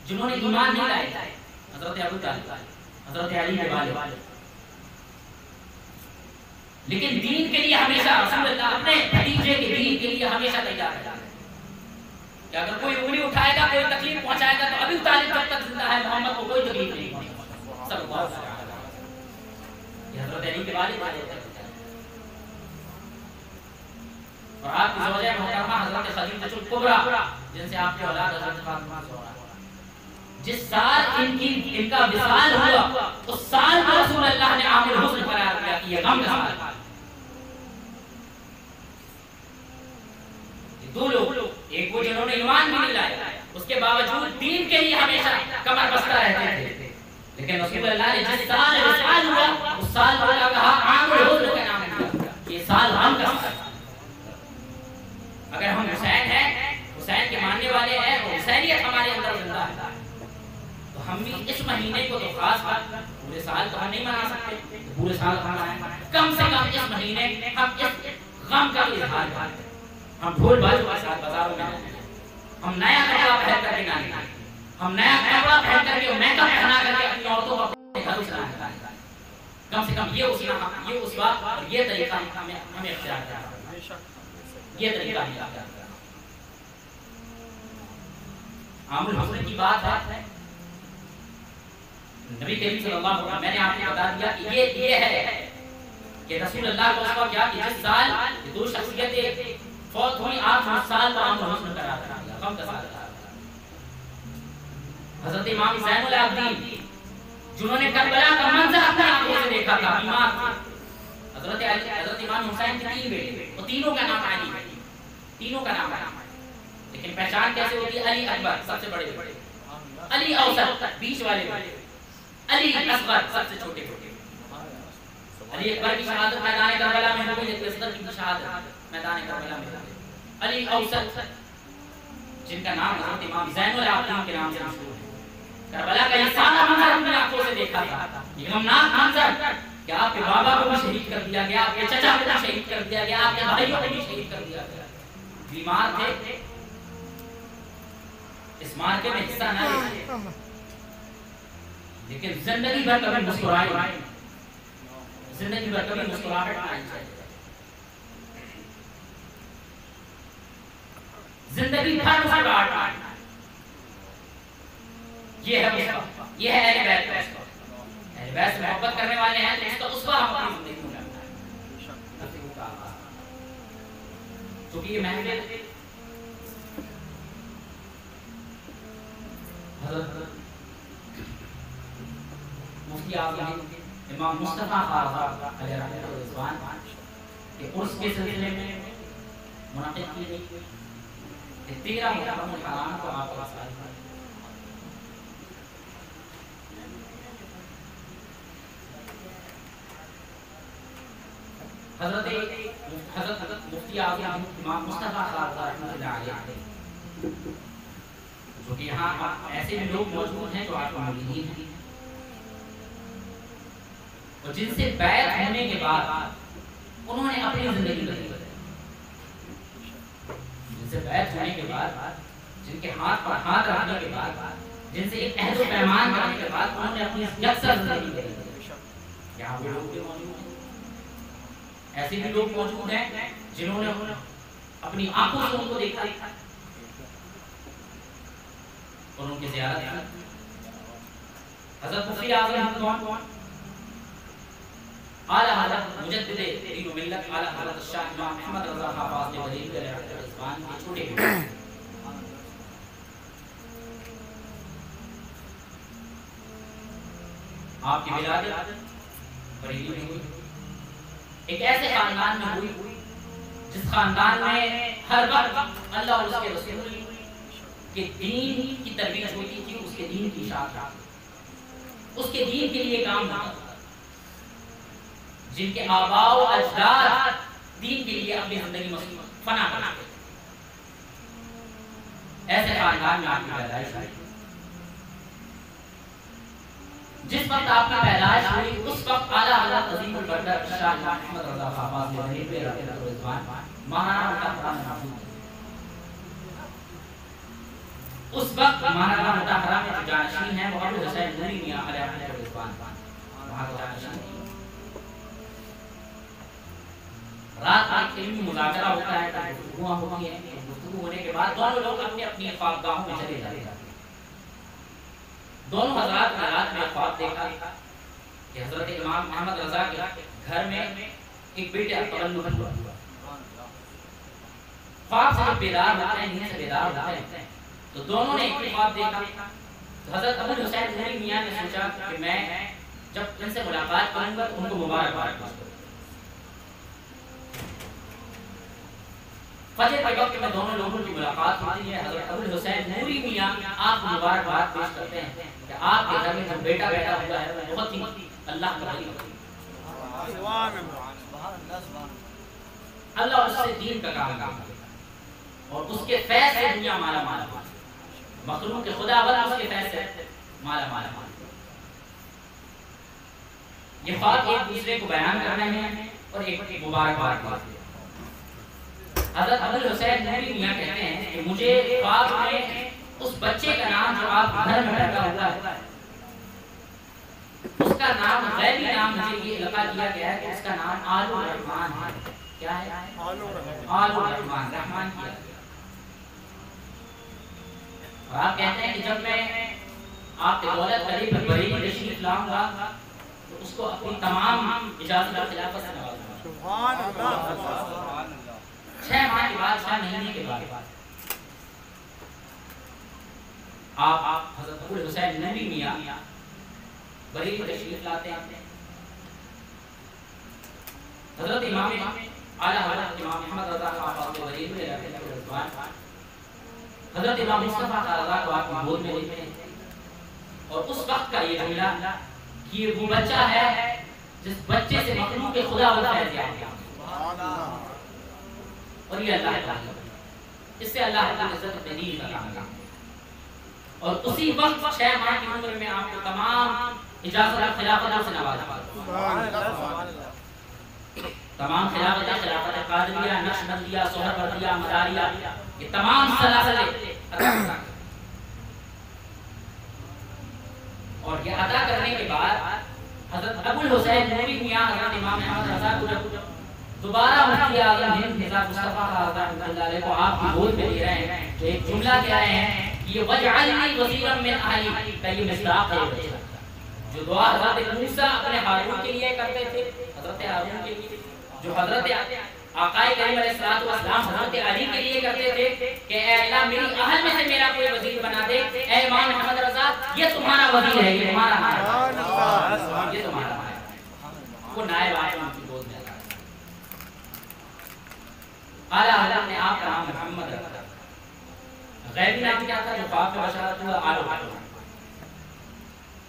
जिन्होंने ईमान नहीं लाए, हजरत अबू तालिब, हजरत अली के वाले, लेकिन दीन के लिए हमेशा रसूलुल्लाह अपने भतीजे के दीन के लिए हमेशा तैयार है कि अगर कोई उंगली उठाएगा, कोई तकलीफ पहुंचाएगा, तो अबू तालिब जब तक जिंदा है मोहम्मद को कोई तकलीफ नहीं पहुंचाएगा। सल्लल्लाहु अलैहि वसल्लम ये हजरत अली के वाले और आपकी ज़ौजा मोहतरमा हजरत खदीजतुल कुबरा, जिनसे आपके औलाद हजरत फातिमा ज़ोहरा, जिस साल इनका विसाल हुआ उस साल को रसूल अल्लाह ने आमिल हुस्न करार दिया कि ये गम का साल। दो लोग, एक वो जिन्होंने ईमान भी नहीं लाया, उसके बावजूद दीन के लिए हमेशा कमर बस्ता रहते थे, लेकिन रसूल अल्लाह ने जिस साल विसाल हुआ उस साल को कहा आमिल हुस्न का नाम दिया, ये साल गम का साल। अगर हम हुसैन हैं, हुसैन के मानने वाले हैं और हुसैनियत हमारे अंदर जिंदा है, तो हम भी इस महीने को तो खास बात, पूरे साल तो हम नहीं मना सकते, तो पूरे साल हम मनाएं, कम से कम इस महीने हम इस गम का इजहार करें। हम ढोल बाजों के साथ बाजारों में, हम नया कपड़ा पहन करके ना निकलें, हम नया कपड़ा पहन करके मेकअप पहना करके अपनी औरतों को अपने घर से ना निकालें। कम से कम ये उसवा और ये तरीका हमें इख्तियार करना है, ये तरीका हमें इख्तियार करना है। आमिल हुस्न की बात है, नबी करीम सल्लल्लाहु अलैहि वसल्लम, मैंने आपको बता दिया कि ये है कि रसूल अल्लाह को उसका क्या कि जिस साल दो शख्सियतें फौत हुई, आप उस साल को आमिल हुस्न करार दिया, कम का साल। हजरत इमाम ज़ैनुल आबिदीन, जिन्होंने करबला का मंजर अपनी आंखों से देखा था, बीमार थे। हजरत इमाम हुसैन के 3 बेटे और तीनों का नाम अली है, तीनों का नाम है, लेकिन पहचान कैसे होती है? अली अकबर सबसे बड़े बेटे, अली औसत बीच वाले बेटे, अली असगर सबसे छोटे बेटे। अली अकबर की शहादत मैदान करबला में हो गई, जबकि असगर की शहादत मैदान करबला में हो गई। अली औसत, जिनका नाम हजरत इमाम ज़ैनुल आबिदीन के नाम से मशहूर है, करबला का ये सारा मंजर अपनी आंखों से देखा था, ये गमनाक मंजर कि आपके बाबा को भी शहीद कर दिया गया, आपके चचा को भी शहीद कर दिया गया, आपके भाइयों को भी शहीद कर दिया गया। बीमार थे, इस मार्के में हिस्सा ना ले, लेकिन जिंदगी भर कभी मुस्कुराए नहीं, जिंदगी भर कभी मुस्कुराहट नहीं चाहिए, जिंदगी भर मुस्कुराहट। ये है अहले बैत का उसका, अहले बैत से मोहब्बत करने वाले हैं तो इसका उसका हम अपनी जिंदगी में करना है। क्योंकि ये महफिल हज़रत मुफ्ती आज़म इमाम मुस्तफ़ा खान अलैहि रहमतुल्लाह के उर्स के सिलसिले में मुनाक़िद की गई 13 मुहर्रम हराम को आपको बताया। हज़रत मुफ्ती आज़म इमाम मुस्तफ़ा खान रहमतुल्लाह अलैहि, जो कि यहाँ ऐसे भी लोग मौजूद हैं जो आपको मुरीदीन हैं और जिनसे बैत होने के बाद उन्होंने अपनी जिंदगी बदली, जिनसे बैत होने के बाद, जिनके हाथ पर हाथ रखने के बाद, जिनसे एक अहद व पैमान करने के बाद उन्होंने अपनी यकसर जिंदगी बदली। यहाँ वो लोग भी मौजूद हैं, ऐसे भी लोग मौजूद हैं जिन्होंने अपनी आंखों से उनको देखा और उनकी ज़ियारत की। हज़रत मुफ्ती आज़म कौन? आला हज़रत मुजद्दिद दीन व मिल्लत आला हज़रत शाह इमाम अहमद रज़ा हाफ़िज़ बरेलवी रहमतुल्लाह के छोटे बेटे। आपकी विलादत बरेली में हुई, एक ऐसे खानदान में हुई जिस खानदान में हर वक्त अल्लाह और उसके रसूल के दीन की तरबियत होती थी, उसके दीन की इशाअत, उसके दीन के लिए काम होता था, जिनके आबाओ अजदाद दीन के लिए अपनी जिंदगी में फना करते थे। ऐसे खानदान में आपकी पैदाइश हुई। जिस वक्त आपकी पैदाइश हुई उस वक्त आला हज़रत अज़ीमुल बरकत शाह अहमद रज़ा हाफ़िज़ बरेलवी रहमतुल्लाह महाराणा मुताहरा में मौजूद थे। उस वक्त महाराणा मुताहरा में जानशीन हैं वो अबुल हुसैन नूरी मियां अलैहि रिज़वान वहां का जानशीन। रात में इल्मी मुज़ाकरा होता है, गुफ्तगू होती है, गुफ्तगू होने के बाद दोनों लोग अपनी अपनी ख्वाबगाहों में चले जाते हैं। दोनों हज़रात ने रात में ख्वाब देखा कि हज़रत इमाम मोहम्मद रज़ा के घर में एक बेटा तवल्लुद हुआ। ख्वाब से जब बेदार होते हैं, नींद से बेदार होते हैं, तो दोनों ने एक ख्वाब देखा। तो हज़रत अबुल हुसैन नूरी मियां ने सोचा कि मैं जब इनसे मुलाकात करूंगा तो उनको मुबारकबाद दूंगा। फजर के वक्त में दोनों लोगों की मुलाकात होती है। हज़रत अबुल हुसैन नूरी मियां आपको मुबारकबाद पेश करते हैं कि आपके घर में जो बेटा पैदा हुआ है वो बहुत ही अल्लाह का वली है। सुभान अल्लाह। अल्लाह उससे दीन का काम करता और उसके फैज़ से दुनिया माला माल है। मखलूक के खुदावंद उसके फैज़ से माला माल है। ये ख्वाब एक दूसरे को बयान कर रहे हैं और एक मुबारकबाद देते हैं। हज़रत अबुल हुसैन नूरी मियां कहते हैं कि मुझे ख्वाब में उस बच्चे का नाम जो आप घर में पैदा हुआ है उसका नाम गैबी नाम मुझे ये लगा दिया गया है कि उसका नाम आलुर रहमान है। क्या है? आलुर रहमान, रहमान किया। और आप कहते हैं कि जब मैं आपके दौलत करीब बरेली तशरीफ लाऊंगा तो उसको अपनी तमाम इजाज़त और खिलाफत से नवाजूंगा। सुभान अल्लाह। 6 माह के बाद, 6 महीने के बाद आप हज़रत अबुल हुसैन नूरी मियां बरेली तशरीफ लाते हैं। हज़रत इमाम आला हज़रत इमाम मोहम्मद रज़ा खान बरेली में रहते हैं। हज़रत इमाम मुस्तफ़ा का रज़ा को आप गोद में लेते हैं और उस वक्त का ये जुमला कि ये वो बच्चा है जिस बच्चे से मखलूक के खुदा होता है। और ये अल्लाह ताला, इससे अल्लाह की इज्जत अपने दीन का काम करता है। और उसी वक्त 6 माह की उम्र में आपको तमाम इजाज़त और खिलाफत से नवाजा। तमाम खिलाफत कादरिया, नक्शबंदिया, सोहरवर्दिया, मदारिया, ये तमाम सलासिल और ये अदा करने के बाद हज़रत अबुल हुसैन नूरी मियां हज़रत इमाम मोहम्मद रज़ा को दोबारा मुफ्ती आज़म हिंद मिर्ज़ा मुस्तफ़ा रहमतुल्लाह को आपकी गोद में ले रहे हैं तो एक जुमला कह रहे हैं कि ये वजअलनी वज़ीरन मिन अहली का ये मिसदाक़ है। जो दुआ हज़रत मूसा अपने हारून के लिए करते थे, हज़रत हारून के लिए, जो हज़रत आकाए करीम अलैहिस्सलातु वस्सलाम हज़रत अली के लिए करते थे कि ए अल्लाह मेरी अहल में से मेरा कोई वज़ीर बना दे। ए इमाम मोहम्मद रज़ा ये तुम्हारा वज़ीर है, ये तुम्हारा है, ये तुम्हारा है। वो नायब आए उनकी गोद में। आला हज़रत ने आपका नाम मोहम्मद रखा। गैबी नाम क्या था जो ख्वाब में बशारत हुआ? आलू।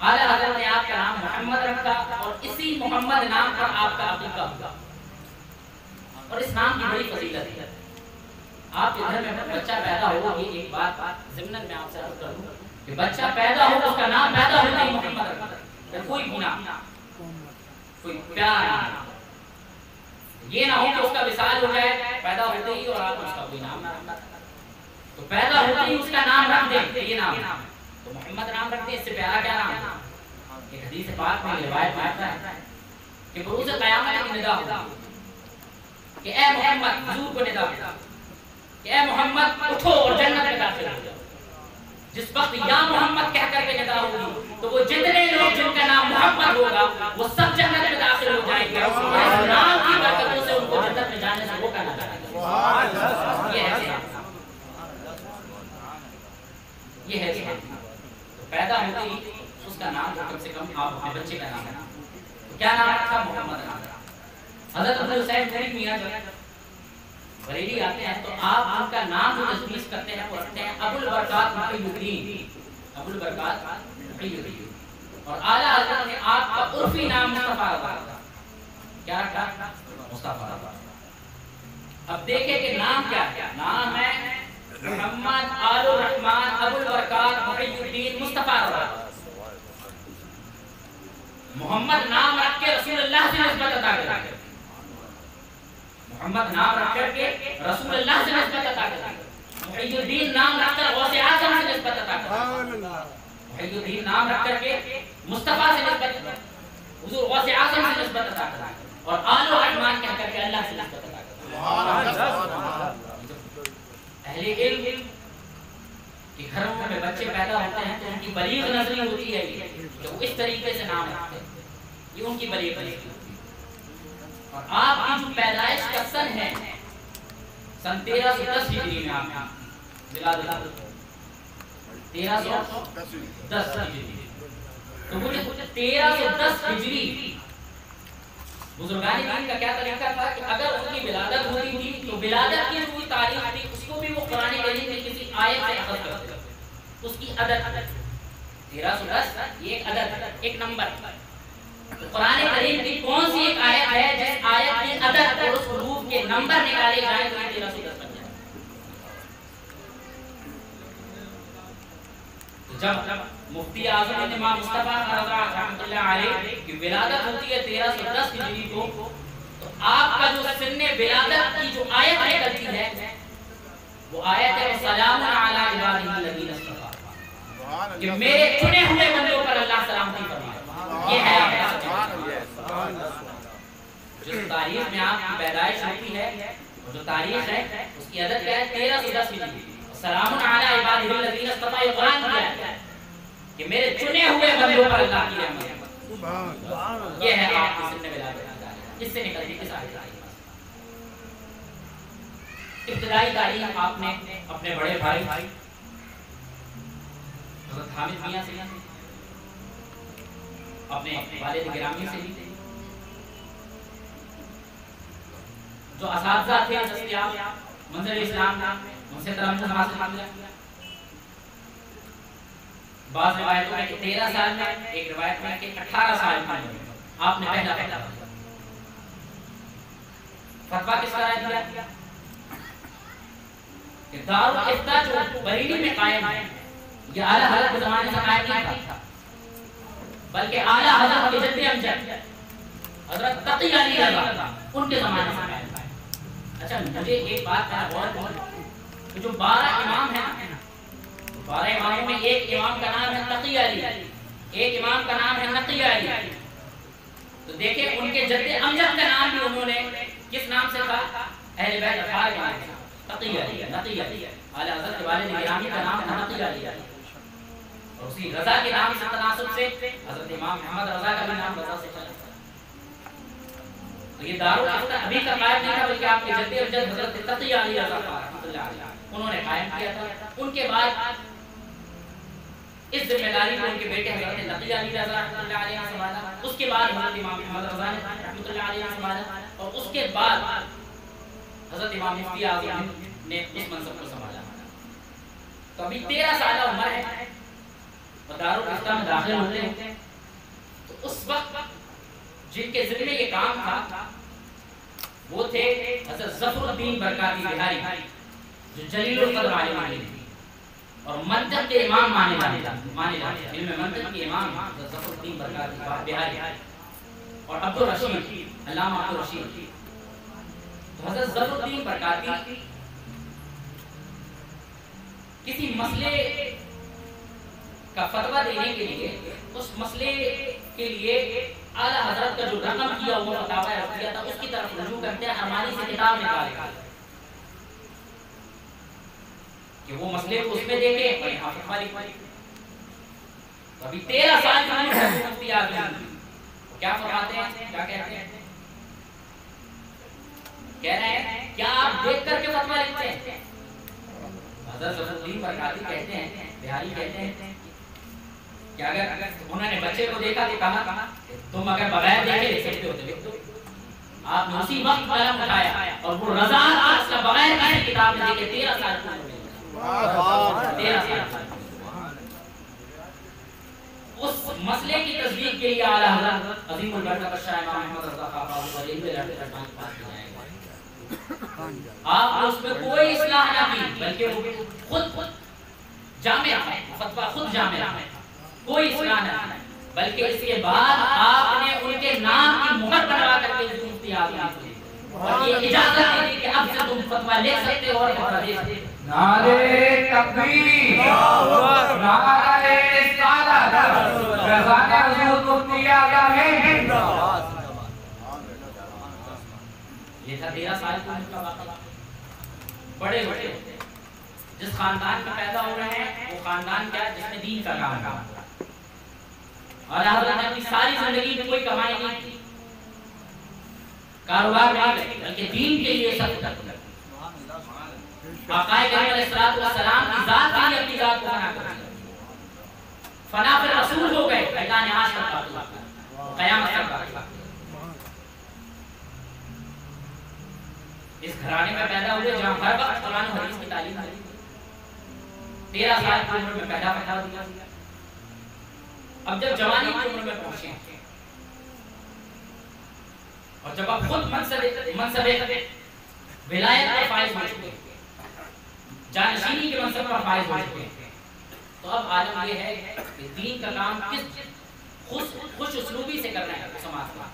आला हज़रत ने आपका नाम मोहम्मद रखा और इसी मोहम्मद नाम पर आपका अकीका हुआ। और इस नाम की बड़ी फजीलत है। आपके घर में बच्चा पैदा होगा, ये एक बात ज़िम्नन में आपसे अर्ज़ कर दूं कि बच्चा पैदा हो उसका नाम पैदा होता ही मोहम्मद रखा। कोई गुनाह, कोई प्यार ना, ये ना हो कि उसका विसाल हो जाए पैदा होते ही और आप उसका कोई नाम ना रखा। तो पैदा होते ही उसका नाम रख दे, ये नाम तो मोहम्मद नाम रखते, इससे प्यारा क्या नाम है? एक हदीस पाक में रिवायत आता है कि बरूज़ क़यामत की निदा होगी कि ए मोहम्मद, हुजूर को निदा कि ए मोहम्मद उठो और जन्नत में दाखिल हो जाओ। जिस वक्त या मोहम्मद कह करके निदा होगी तो वो जितने लोग जिनका नाम मोहम्मद होगा वो सब जन्नत में दाखिल हो जाएंगे। इस नाम की बरकतों से उनको जन्नत में जाने से रोका ना जाएगा। ये है तो पैदा होते ही उसका नाम कम से कम आप अपने बच्चे का नाम है तो क्या नाम रखा? मोहम्मद नाम। हज़रत अबुल हुसैन नूरी मियां जब बरेली आते हैं तो आप उनका नाम जो तजवीज़ करते हैं वो रखते हैं अबुल बरकात मुक़ीयुद्दीन। अबुल बरकात मुक़ीयुद्दीन। और आला हज़रत ने आपका उर्फी नाम मुस्तफ़ा रखा। क्या रखा? मुस्तफ़ा रखा। अब देखें कि नाम क्या है। नाम है मोहम्मद आलुर रहमान अबुल बरकात मुक़ीयुद्दीन मुस्तफ़ा रखा। मोहम्मद नाम रख के रसूलुल्लाह से निस्बत अता करें। मोहम्मद नाम रख करके रसूलुल्लाह से निस्बत अता करें। मुक़ीयुद्दीन नाम रखकर गौसे आज़म से निस्बत अता करें। मुहय्यिद्दीन नाम रख करके मुस्तफा से निस्बत, हुजूर गौसे आज़म से निस्बत अता करता है और आलो रहमान कह करके अल्लाह से निस्बत अता करता है। अहले इल्म कि घरों में बच्चे पैदा होते हैं तो उनकी बलीग नजरी होती है कि वो इस तरीके से नाम रखते हैं, ये उनकी बलीग नजरी होती है। और आपकी जो पैदाइश का सन है सन 1310 हिजरी में आपने मिलाद 1310 हिजरी, तो वो 1310 हिजरी बुजुर्गान दीन का क्या तरीका था कि अगर उनकी विलादत होती थी तो विलादत की जो तारीख थी उसको भी वो कुरान करीम में किसी आयत से अखज़ करते थे, उसकी अदद 1310 ये एक अदद एक नंबर। तो कुरान करीम की कौन सी एक आयत है जिस आयत की अदद और उस हुरूफ के नंबर निकाले जाए तो 1310 बन जाए। तो जब मुफ्ती आज़म इमाम मुस्तफा रज़ा रहमतुल्लाह अलैह की विलादत होती है 1310 हिजरी को, तो आपका जो सिन्ने विलादत की जो आयत निकलती है वो आयत है सलामुन अला इबादिल्लज़ीना इस्तफ़ा, कि मेरे चुने हुए बंदों पर अल्लाह सलामती फरमाए। ये है जो तारीख में आपकी पैदाइश होती है और जो तारीख है उसकी अदद क्या है 1310 हिजरी। सलामुन अला इबादिल्लज़ीना इस्तफ़ा ये कुरान की आयत है कि मेरे चुने हुए बंदों पर अल्लाह की रहमत। ये है आपकी सिन्ने विलादत, इससे निकलती किस आयत है। इब्तिदाई तारीख आपने अपने बड़े भाई हज़रत हामिद मियां से, अपने वालिद गिरामी से ली। जो असातिज़ा थे दस्तयाब मंज़िल इस्लाम में उनसे तरम्मुम हासिल किया। बाज़ रिवायतों में 13 साल में, एक रिवायत में कि 18 साल में आपने पहला फतवा किस तरह दिया कि दारुल इफ्ता जो बरेली में कायम है ये आला हज़रत के ज़माने से कायम नहीं था, बल्कि आला हज़रत के जद्द अमजद हज़रत तक़ी अली रज़ा उनके ज़माने से कायम है। अच्छा मुझे एक बात का गौर करो, तो जो 12 इमाम हैं ना, 12 इमामों में एक इमाम का नाम है तक़ी अली, एक इमाम का नाम है नक़ी अली। तो देखिए उनके जद्द अमजद का नाम भी उन्होंने किस नाम से था? अहले बैत अतहार के नाम से तक़ी अली, नक़ी अली। आला हज़रत के वालिद गिरामी का नाम था नक़ी अली, और उसी रज़ा के नाम से तनासुब से हज़रत इमाम अहमद रज़ा का भी नाम रज़ा से चला। तो ये दारुल इफ्ता अभी का कायम नहीं था, बल्कि आपके जद्द अमजद हज़रत तक़ी अली रज़ा रहमतुल्लाह अलैह उन्होंने कायम किया था। उनके बाद इस जिम्मेदारी को उनके बेटे हज़रत नक़ी अली रज़ा रहमतुल्लाह अलैह ने संभाला। उसके बाद हज़रत इमाम अहमद रज़ा ने रहमतुल्लाह अलैह ने संभाला, और उसके बाद हज़रत इमाम मुफ्ती आज़म ने इस मनसब को संभाला। तो अभी 13 साल उम्र है और दारुल इफ्ता में दाखिल होते हैं। तो उस वक्त जिनके ज़िम्मे ये काम था वो थे हज़रत ज़फ़रुद्दीन बरकाती बिहारी, जो जलीलुल क़द्र आलिम थे और मंतक़ के इमाम माने जाते इल्म मंतक़ के इमाम हज़रत ज़फ़रुद्दीन बरकाती बिहारी और अब्दुल रशीद, अल्लामा अब्दुल रशीद। तो हज़रत ज़फ़रुद्दीन बरकाती किसी मसले का फतवा देने के लिए, उस मसले के लिए आला हज़रत का जो रकम किया हुआ फतवा किया था उसकी तरफ रुजू करते हैं, हमारी से किताब निकालेगा कि वो मसले को उसमें देखे और यहाँ फतवा लिखवा। तो अभी 13 साल की उम्र है मुफ्ती आज़म, क्या फरमाते हैं, क्या कहते हैं? कह रहे हैं क्या आप देख करके फतवा लिखते हैं? हज़रत ज़फ़रुद्दीन बरकाती कहते हैं, बिहारी कहते हैं कि अगर उन्होंने बच्चे को देखा तो कहा तुम अगर बगैर देखे लिख सकते हो तो लिख दो। आपने उसी वक्त कलम उठाया और वो रज़ा का बगैर किसी किताब में देखे 13 साल की उम्र में, 13 साल उस मसले की तस्दीक के लिए आला हज़रत अज़ीमुल बरकत शाह इमाम अहमद रज़ा ख़ाफ़ी वलील के लड़के पास जाएंगे। आप उसमें कोई इस्लाह ना की, बल्कि वो खुद जामे फतवा खुद जामे, कोई इस्लाह ना, बल्कि इसके बाद आपने उनके नाम की मुहर बनवा करके मुफ्ती आज़म और ये इजाजत दे दी कि अब से तुम फतवा ले सकते हो और फतवा दे सकते हो। नारे तकबीर, नारे रिसालत। रज़ाने हुजूर मुफ्ती आज़म हैं। ये था 13 साल की उम्र का वाक़या। बड़े बड़े जिस खानदान में पैदा हो रहे हैं वो खानदान क्या है जिसमें दीन का काम है। और हज़रत ने अपनी सारी जिंदगी में कोई कमाई नहीं की, कारोबार नहीं, बल्कि दीन के लिए सब कुछ। आक़ाए करीम अलैहिस्सलाम की जात के लिए अपनी जात को फना कर दिया। फना फिर रसूल हो गए। अल्लाह ने आज तक क़यामत तक इस घराने में पैदा हुए जहां हर वक्त कुरान और हदीस की तालीम मिली। 13 साल की उम्र में पैदा फतवा दिया। अब जब जवानी की उम्र में पहुंचे और जब आप खुद मनसबे विलायत के फाइज हो चुके, जानशीनी के मनसब पर फाइज हो चुके, तो अब आलम ये है कि दीन का काम किस खुश उसलूबी से करना है समाज में।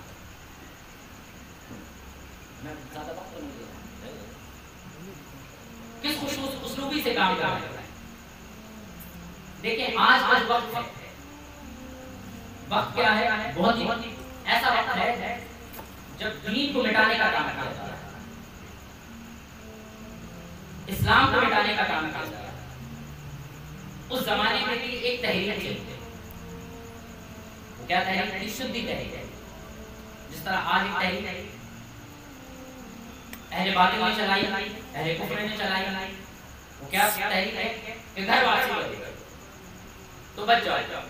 मैं ज़्यादा बात तो नहीं दे रहा, किस खुश उसलूबी से काम करना है। देखिए आज वक्त है, वक्त क्या है, बहुत ही ऐसा वक्त है जब दीन को मिटाने का काम किया जा रहा है, इस्लाम को मिटाने का काम किया जा रहा है। उस जमाने में भी एक तहरीक चली, वो क्या तहरीक थी? शुद्धि तहरीक। जिस तरह आज एक तहरीक अहले बातिल ने चलाई, अहले कुफ्र ने चलाई, वो क्या तहरीक है कि घर वासी तो बच जाओ।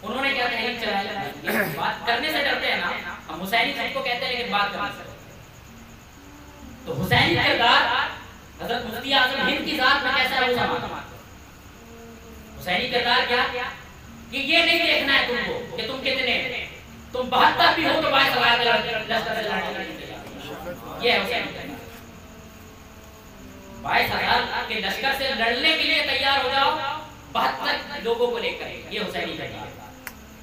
उन्होंने क्या तहरीक चलाई? बात करने से डरते हैं ना हम, हुसैनी सबको कहते हैं लेकिन बात करने से। तो हुसैनी किरदार हजरत मुफ्ती आज़म हिंद की जात में कैसा है वो समाज। हुसैनी किरदार क्या कि ये नहीं देखना है तुमको कि तुम कितने, तुम 72 भी हो तो 22,000 लश्कर से लड़ने के लिए, ये है हुसैनी किरदार। 22,000 के लश्कर से लड़ने के लिए तैयार हो जाओ 72 लोगों को लेकर, ये हुसैनी किरदार।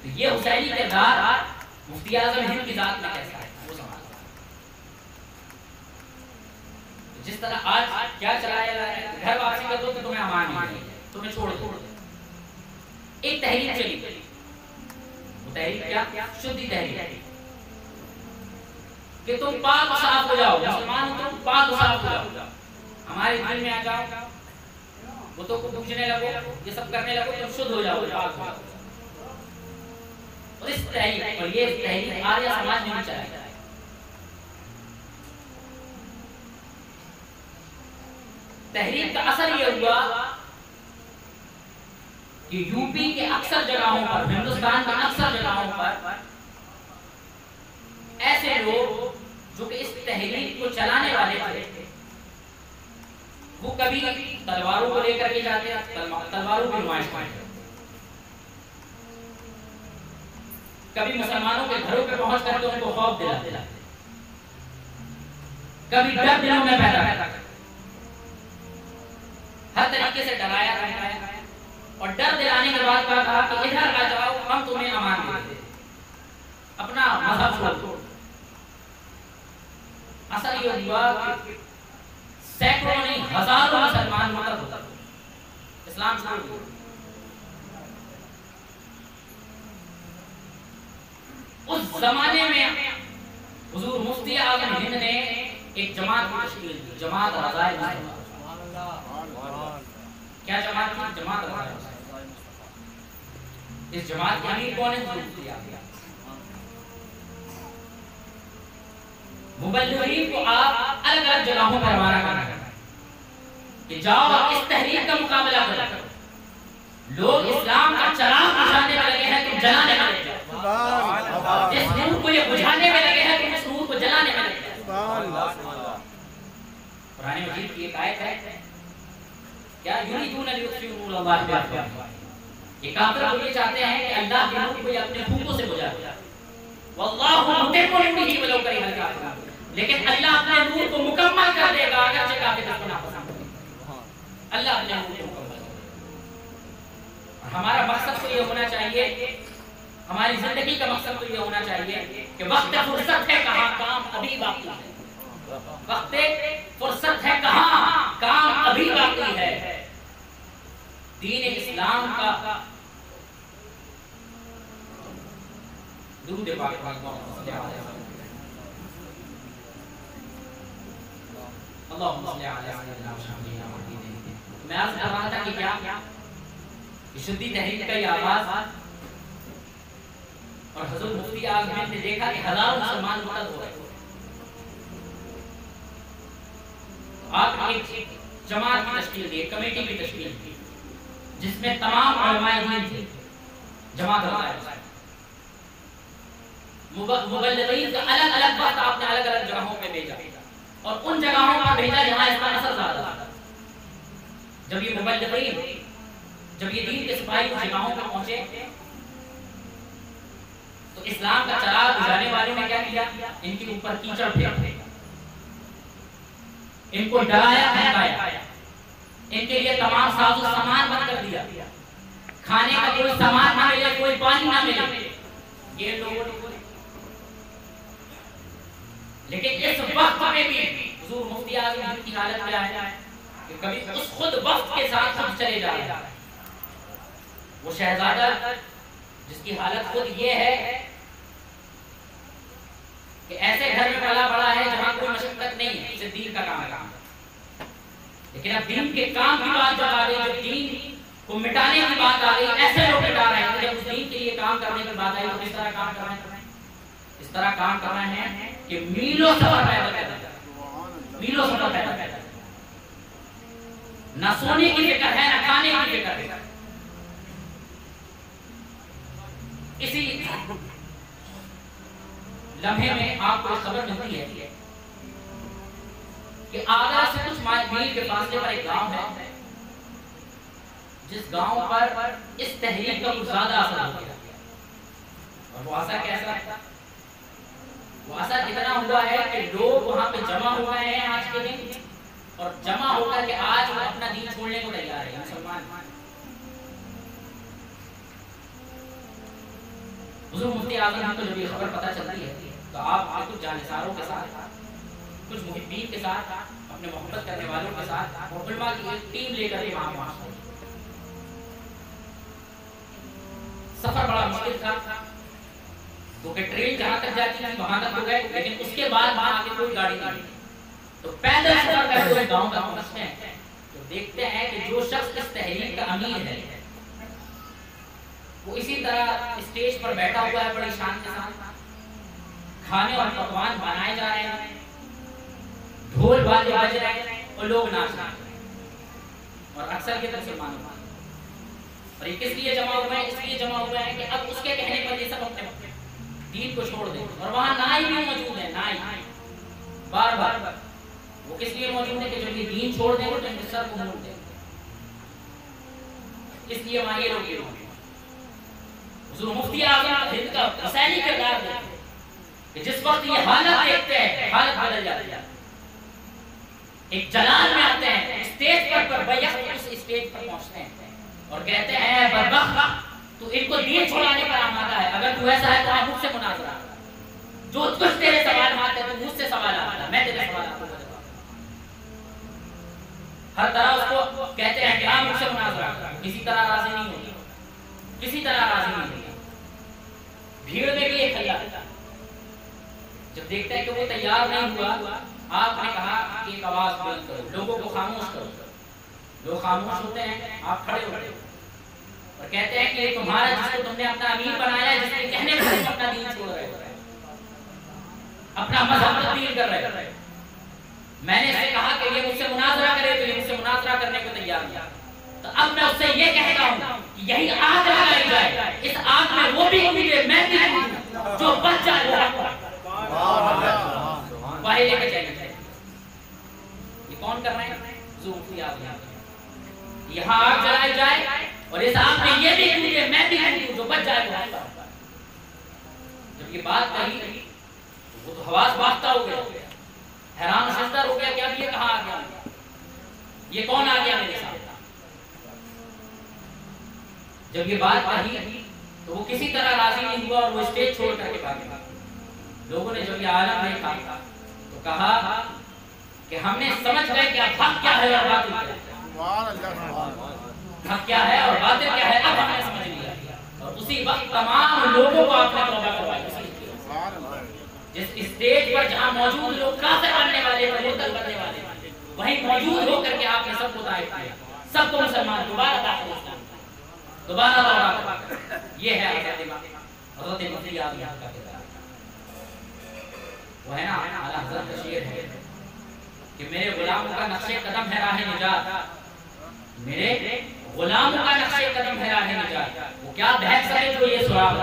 तो ये हुसैनी किरदार मुफ्ती आज़म हिंद की जात में कैसा है वो समाज। जिस तरह आज क्या चलाया जा रहा है, घर वापसी कर दो तो तुम्हें अमान नहीं, तुम्हें छोड़ दो। एक तहरीक चली, वो तहरीक क्या? शुद्धि तहरीक, कि तुम पाक साफ हो जाओ, मुसलमान हो तुम पाक साफ हो जाओ, हमारे दिल में आ जाओ, वो तो पूछने लगो, ये सब करने लगो, तुम शुद्ध हो जाओ, पाक हो जाओ। और इस तहरीक, और ये तहरीक आर्य समाज में चलाई। तहरीक का असर यह हुआ कि यूपी के अक्सर जगहों पर, हिंदुस्तान के अक्सर जगहों पर ऐसे लोग जो कि इस तहरीक को चलाने वाले थे, वो कभी तलवारों को लेकर के जाते, तलवारों की नुमाइश करते, कभी मुसलमानों के घरों पे पहुंच करके उनको खौफ दिलाते, कभी डर दिलों में पैदा करते, हर तरीके से डराया धमकाया, और डर दिलाने के बाद कहा कि इधर आ जाओ, हम तुम्हें अमान देते, अपना मजहब छोड़। असर ये हुआ कि सैकड़ों नहीं हजारों मुसलमान मुर्तद हो, इस्लाम छोड़ दिए। उस जमाने में हुजूर मुफ्ती आज़म हिंद ने एक जमात की तश्कील की, जमात रज़ाए मुस्तफा। क्या जमात थी? जमात रज़ाए मुस्तफा। इस जमात के अमीर कौन है? मुबल्लिगीन को आप अलग अलग जगहों पर रवाना करना कि जाओ इस तहरीक का मुकाबला करो। लोग इस्लाम का चिराग बुझाने में लगे हैं, तुम जलाने में लगे जाओ। जिस नूर को ये बुझाने में लगे हैं, तुम इस नूर को जलाने में लगे जाओ। कुरान मजीद की एक आयत है, क्या युरीदून लियुत्फिउ नूरल्लाहि बिअफ़वाहिहिम, ये काफिर लोग ये चाहते हैं कि अल्लाह के नूर को अपने फूंकों से बुझा दे। वल्लाहु मुतिम्मु नूरिही वलौ करिहल काफिरून, लेकिन अल्लाह अपने नूर को मुकम्मल कर देगा अगरचे काफिर इसको नापसंद करें। अल्लाह अपने नूर को मुकम्मल करेगा। हमारा मकसद तो ये होना चाहिए, हमारी जिंदगी का मकसद तो ये होना चाहिए कि वक्त फुर्सत है कहाँ, काम अभी बाकी है। वक्त फुर्सत है कहाँ, काम अभी बाकी है। दीन इस्लाम का दुरूद पाक पढ़ें। अल्लाहुम्मा सल्ली अला सय्यिदिना मुहम्मद। मैं अर्ज़ कर रहा था कि क्या शुद्धी तहरीक का ये आवाज और हज़रत मुफ्ती आज़म ने देखा कि हजारों मुसलमान मुर्तद हो रहे। आप एक जमात की तश्कील दी, कमेटी की तश्कील की, जिसमें तमाम उलमाए दीन थे, जमात होता है। मुबल्लिगीन का अलग-अलग वक्त आपने अलग-अलग जगहों पे भेजा और उन जगहों पर भेजा जहां इसका असर ज्यादा था। जब ये मुबल्लिगीन, जब ये दीन के सिपाही उन जगहों पर पहुंचे तो इस्लाम का चराग बुझाने वालों ने क्या किया? इनके ऊपर कीचड़ फेंका, इनको डराया धमकाया, इनके लिए तमाम साजो सामान बंद कर दिया, खाने का कोई सामान ना मिले, कोई पानी ना मिले। ये लोग लेकिन इस वक्त में भी हुजूर मुफ्ती आज़म की हालत क्या है कि कभी उस खुद वक्त के साथ खुद चले जा रहे हैं। वो शहजादा जिसकी हालत खुद ये है कि ऐसे घर में पला बड़ा है जहां कोई मशक्कत नहीं है, सिर्फ दीन का काम है। लेकिन अब दीन के काम की बात जब आ गई, जब दीन को मिटाने की बात आ गई, ऐसे लोग मिटा रहे हैं। जब उस दीन के लिए काम करने की बात आई तो किस तरह काम कर रहे हैं? इस तरह काम कर रहे हैं कि मीलों सफर पैदल पैदल, मीलों सफर पैदल पैदल, ना सोने की फिक्र है, ना खाने की फिक्र है। इसी लम्हे में आपको खबर मिलती है कि आगरा से कुछ मील के फासले पर एक गांव है, जिस गांव पर इस तहरीक का कुछ ज्यादा असर हो गया। और वो असर कैसा था? वो असर इतना हुआ है कि लोग वहां पे जमा हो गए हैं आज के दिन, और जमा होकर के आज वो अपना दीन छोड़ने को तैयार है मुसलमान। हुजूर मुफ्ती आज़म को जब ये खबर पता चलती है तो आप कुछ जानिसारों के साथ, कुछ मुहिब्बीन के साथ, अपने मोहब्बत करने वालों के साथ और उलमा की एक टीम लेकर के वहां पहुंचते हैं। सफर बड़ा मुश्किल था क्योंकि ट्रेन जहां तक जाती थी वहां तक हो गए, लेकिन उसके बाद वहां आगे कोई गाड़ी नहीं, तो पैदल सफर करते हुए गांव तक पहुंचते हैं। तो देखते हैं कि जो शख्स इस तहरीक का अमीर है वो इसी तरह स्टेज पर बैठा हुआ है, बड़ी शान के साथ खाने और पकवान बनाए जा रहे हैं, ढोल बाजे बज रहे हैं और लोग नाच रहे हैं। और अक्सर के मुसलमानों और ये किस लिए जमा हुए हैं? इसलिए जमा हुए हैं कि अब उसके कहने पर ये सब अपने दीन को छोड़ दें। और वहां नाई भी मौजूद है, नाई बार बार वो किस लिए मौजूद है कि जब ये दीन छोड़ देंगे तो इनके सर को मोड़ देंगे, इसलिए वहां ये लोग भी हुजूर मुफ्ती आज़म हिंद का हुसैनी किरदार देखते कि जिस वक्त ये हालत देखते हैं हालत बदल जाती है। एक जलाल में आते हैं, स्टेज पर बैठकर उस स्टेज पर पहुंचते हैं और कहते हैं बदबख्त तू इनको दीन छुड़ाने पर आमादा है, अगर तू ऐसा है तो आप मुझसे मुनाज़रा, जो कुछ तेरे सवाल आते हैं तो मुझसे सवाल आता, मैं तेरे सवाल आपको बताऊंगा। हर तरह उसको कहते हैं कि आप मुझसे मुनाज़रा, किसी तरह राजी नहीं होगी, किसी तरह राजी नहीं होगी। भीड़ में भी एक खल्ला, जब देखते हैं कि वो तैयार नहीं हुआ, आपने कहा कि एक आवाज बुलंद करो, लोगों को खामोश करो। लोग खामोश होते हैं, आप खड़े होते हैं और कहते हैं कि तुम्हारा जिसको तुमने अपना अमीर बनाया, जिसके कहने पर तुम अपना दीन छोड़ रहे हो, अपना मजहब तब्दील कर रहे हो। मैंने इससे कहा कि ये मुझसे मुनाजरा करे तो ये मुझसे मुनाजरा करने को तैयार नहीं। तो अब मैं उससे ये कहता हूँ कि यही आग लगाई जाए, इस आग में वो भी कूदे, मैं भी कूदूं, जो बच जाए वही लेकर जाएंगे। ये कौन कर रहे हैं? ज़ुल्फ़ी आज़म। यहाँ आग जलाई जाए और इस आग में ये भी कूदे, मैं भी कूदूं, जो बच जाए वो। जब ये बात कही वो तो हवास बाख्ता हो गया, हैरान शर्मसार हो गया कि अब ये कहाँ आ गया, ये कौन आ गया मेरे साथ। जब ये बात कही तो वो किसी तरह राजी नहीं हुआ और वो स्टेज छोड़ करके भाग गया। लोगों ने जब ये आलम देखा तो कहा कि हमने समझ गए कि अब हक क्या है और बातिल क्या है, हक क्या है और बातिल क्या है, अब हमने समझ लिया। और उसी वक्त तमाम लोगों को आपने तौबा करवाई। स्टेज पर जहां मौजूद लोग काफिर बनने वाले थे, मुर्तद बनने वाले, वहीं मौजूद होकर के आपने सबको दायित्व किया, सबको मुसलमान दोबारा दाखिल इस्लाम, दोबारा तौबा कर। ये है हज़रत मसीह आज़म का किरदार। वो है ना आला हज़रत का शेर है कि मेरे गुलामों का नक्शे कदम है राह निजात, मेरे गुलामों का नक्शे कदम है राह निजात। वो क्या बहक सके जो ये सुराग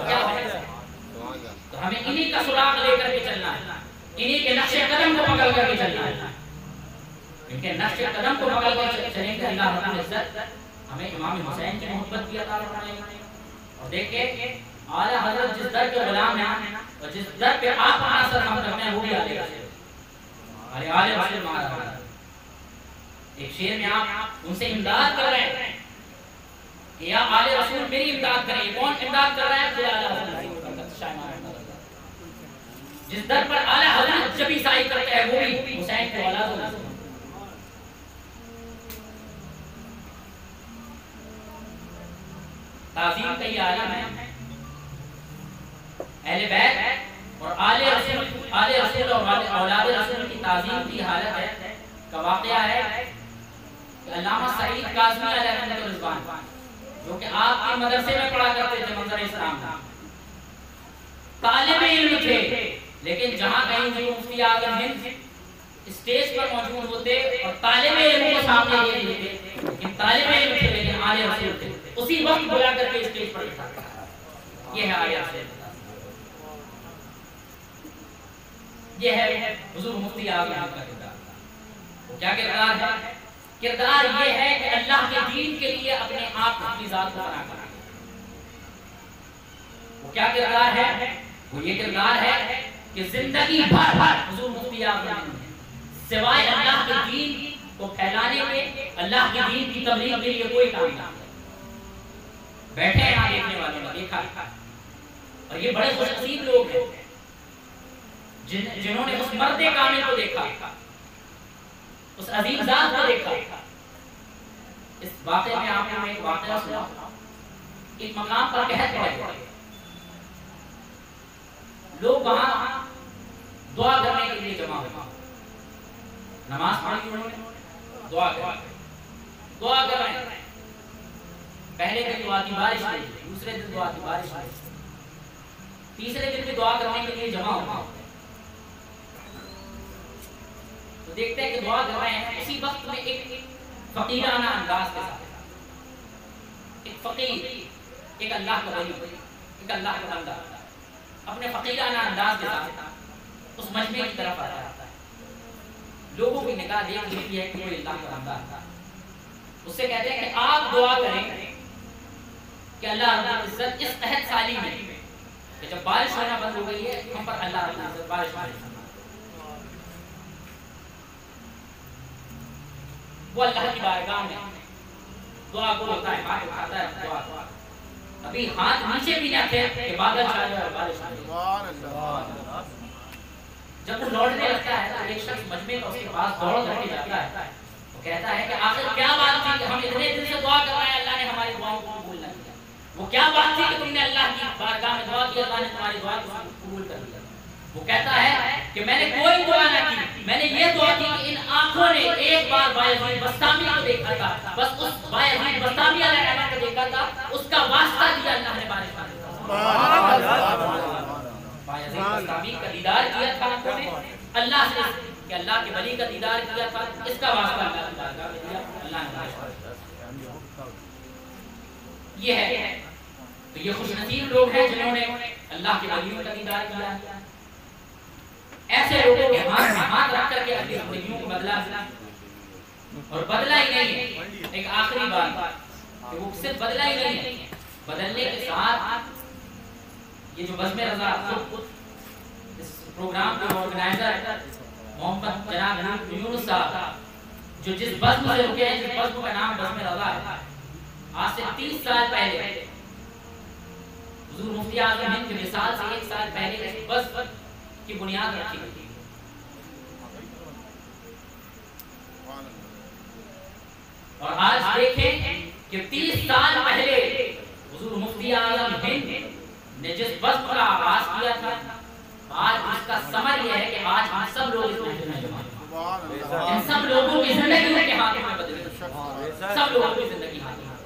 क्या बहक सके। तो हमें इन्हीं का सुराग लेकर के चलना है, इन्हीं के नक्शे कदम को पकड़ करके चलना है। इनके नक्शे कदम को पकड़ कर चलेंगे, अल्लाह रब्बुल इज्जत हमें इमाम हुसैन की मोहब्बत भी अता फरमाएंगे। और देखिए आला हज़रत जिस दर के गुलाम हैं और जिस दर पे आप अपना सर हम करते हैं वो भी आले रसूल महाराज। एक शेर में आप उनसे इमदाद कर रहे हैं कि या आले रसूल मेरी इमदाद करें। कौन इमदाद कर रहा है? खुदा आला हज़रत जिस दर पर आला हज़रत जब ईसाई करते हैं वो भी हुसैन को औलाद हो। ताज़ीम का ये आलम है। अहले बैत और आले रसूल और औलाद रसूल की ताज़ीम की हालत है का वाक़या है कि अल्लामा सईद काज़मी अलैहिस्सलाम जो कि आपके मदरसे में पढ़ा करते थे, मंज़र इस्लाम तालिब इल्म थे, लेकिन जहां कहीं भी मुफ्ती आज़म हिंद स्टेज पर मौजूद होते और तालिब इल्म को सामने ले लेते, लेकिन तालिब इल्म थे लेकिन आले रसूल थे, उसी वक्त बुला करके स्टेज पर बिठाते। ये है आले रसूल, ये है हुजूर मुफ्ती आज़म का किरदार। वो क्या किरदार है? किरदार ये है कि अल्लाह के दीन के लिए अपने आप अपनी जात को बना कर। वो क्या किरदार है? वो ये किरदार है कि जिंदगी भर हुजूर मुफ्ती आज़म सिवाय अल्लाह के दीन को फैलाने के, अल्लाह के दीन की तबलीग के लिए कोई काम नहीं। बैठे हैं यहाँ देखने वालों ने देखा, और ये बड़े खुशनसीब लोग हैं जिन्होंने उस मर्दे कामिल को देखा, उस अजीम जात को देखा। इस वाक़े में आपको मैं एक वाक़या सुना। एक मकाम पर कहत पड़े, लोग वहां दुआ करने के लिए जमा हुए, नमाज पढ़ी उन्होंने, दुआ कर रहे हैं। पहले दिन दुआ की बारिश हुई, दूसरे दिन दुआ की बारिश हुई, तीसरे दिन भी दुआ करने के लिए जमा हुआ। तो देखते हैं कि दुआ कर रहे हैं, उसी वक्त में एक फकीराना अंदाज के साथ एक फकीर, एक अल्लाह का वली, एक अल्लाह का बंदा अपने फकीराना अंदाज के साथ उस मजमे की तरफ आता है। लोगों की निगाह देख लेती है कि कोई अल्लाह का बंदा है। उससे कहते हैं कि आप दुआ करें कि अल्लाह रब्बुल इज्जत इस तहत साली में कि जब बारिश होना बंद हो गई है हम पर अल्लाह रब्बुल इज्जत बारिश करे। वो अल्लाह की बारगाह में दुआ को होता है, हाथ उठाता है, दुआ अभी हाथ नीचे भी ना थे कि बादल छा जाए और बारिश आ जाए। जब वो लौटने लगता है तो एक शख्स मजमे का उसके पास दौड़ करके जाता है, वो कहता है कि आखिर क्या बात थी कि हम इतने दिन से दुआ कर रहे हैं, अल्लाह ने हमारी दुआओं को कबूल नहीं किया। वो क्या बात थी कि तुमने अल्लाह की बारगाह में दुआ की, अल्लाह ने तुम्हारी दुआ को कबूल कर लिया। वो कहता है कि मैंने कोई दुआ ना की, मैंने ये दुआ की कि इन आंखों ने एक बार बायज़ीद बस्तामी को देखा था, बस उस बायज़ीद बस्तामी अलैहिस्सलाम को देखा था, उसका वास्ता दिया अल्लाह ने बारिश कर दी। बायज़ीद बस्तामी का दीदार किया था आंखों ने अल्लाह से, कि अल्लाह के वली का दीदार किया था, इसका वास्ता अल्लाह की बारगाह में दिया, अल्लाह ने बारिश कर दी। ये है, तो ये खुशनसीब लोग हैं जिन्होंने अल्लाह के वलियों का दीदार किया। ऐसे लोगों के हाथ में हाथ रख करके अपनी जिंदगियों को बदला, और बदला ही नहीं है। एक आखिरी बात कि वो सिर्फ बदला ही नहीं है, बदलने के साथ ये जो बज़्म रज़ा इस प्रोग्राम के ऑर्गेनाइजर मोहम्मद जनाब यूनुस साहब जो जिस बज़्म से रुके हैं, जिस बज़्म का नाम बज़्म रज़ा है, आज से 30 साल पहले हुजूर मुफ्ती आज़म हिंद के विसाल से 1 साल पहले इस बज़्म की बुनियाद रखी गई। और आज देखें कि 30 साल पहले हुजूर मुफ्ती आज़म हिंद ने जिस बज़्म का आगाज किया था, आज उसका समर यह है कि आज हम सब लोग इस महफिल में जमा हैं। इन सब लोगों की जिंदगी उनके हाथों में बदली, सब लोगों की जिंदगी हाथों में,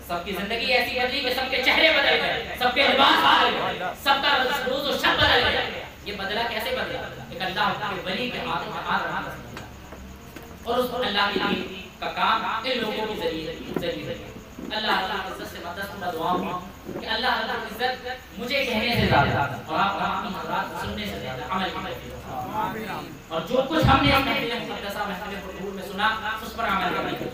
सबकी जिंदगी ऐसी बदली कि सबके चेहरे बदल गए, सबके लिबास बदल गए, सबका रोज और शब बदल गया। ये बदला कैसे बदला? एक अल्लाह के वली के हाथों में हाथ रखा और उस अल्लाह के दीन का काम इन लोगों के जरिए अल्लाह ताला की इज्जत से मदद दुआ कि अल्लाह ताला की इज्जत मुझे कहने से ज्यादा और आप तमाम हज़रात सुनने से ज्यादा अमल करें। आमीन। और जो कुछ हमने अपने मुक़द्दसा महफ़िल में सुना उस पर अमल करें।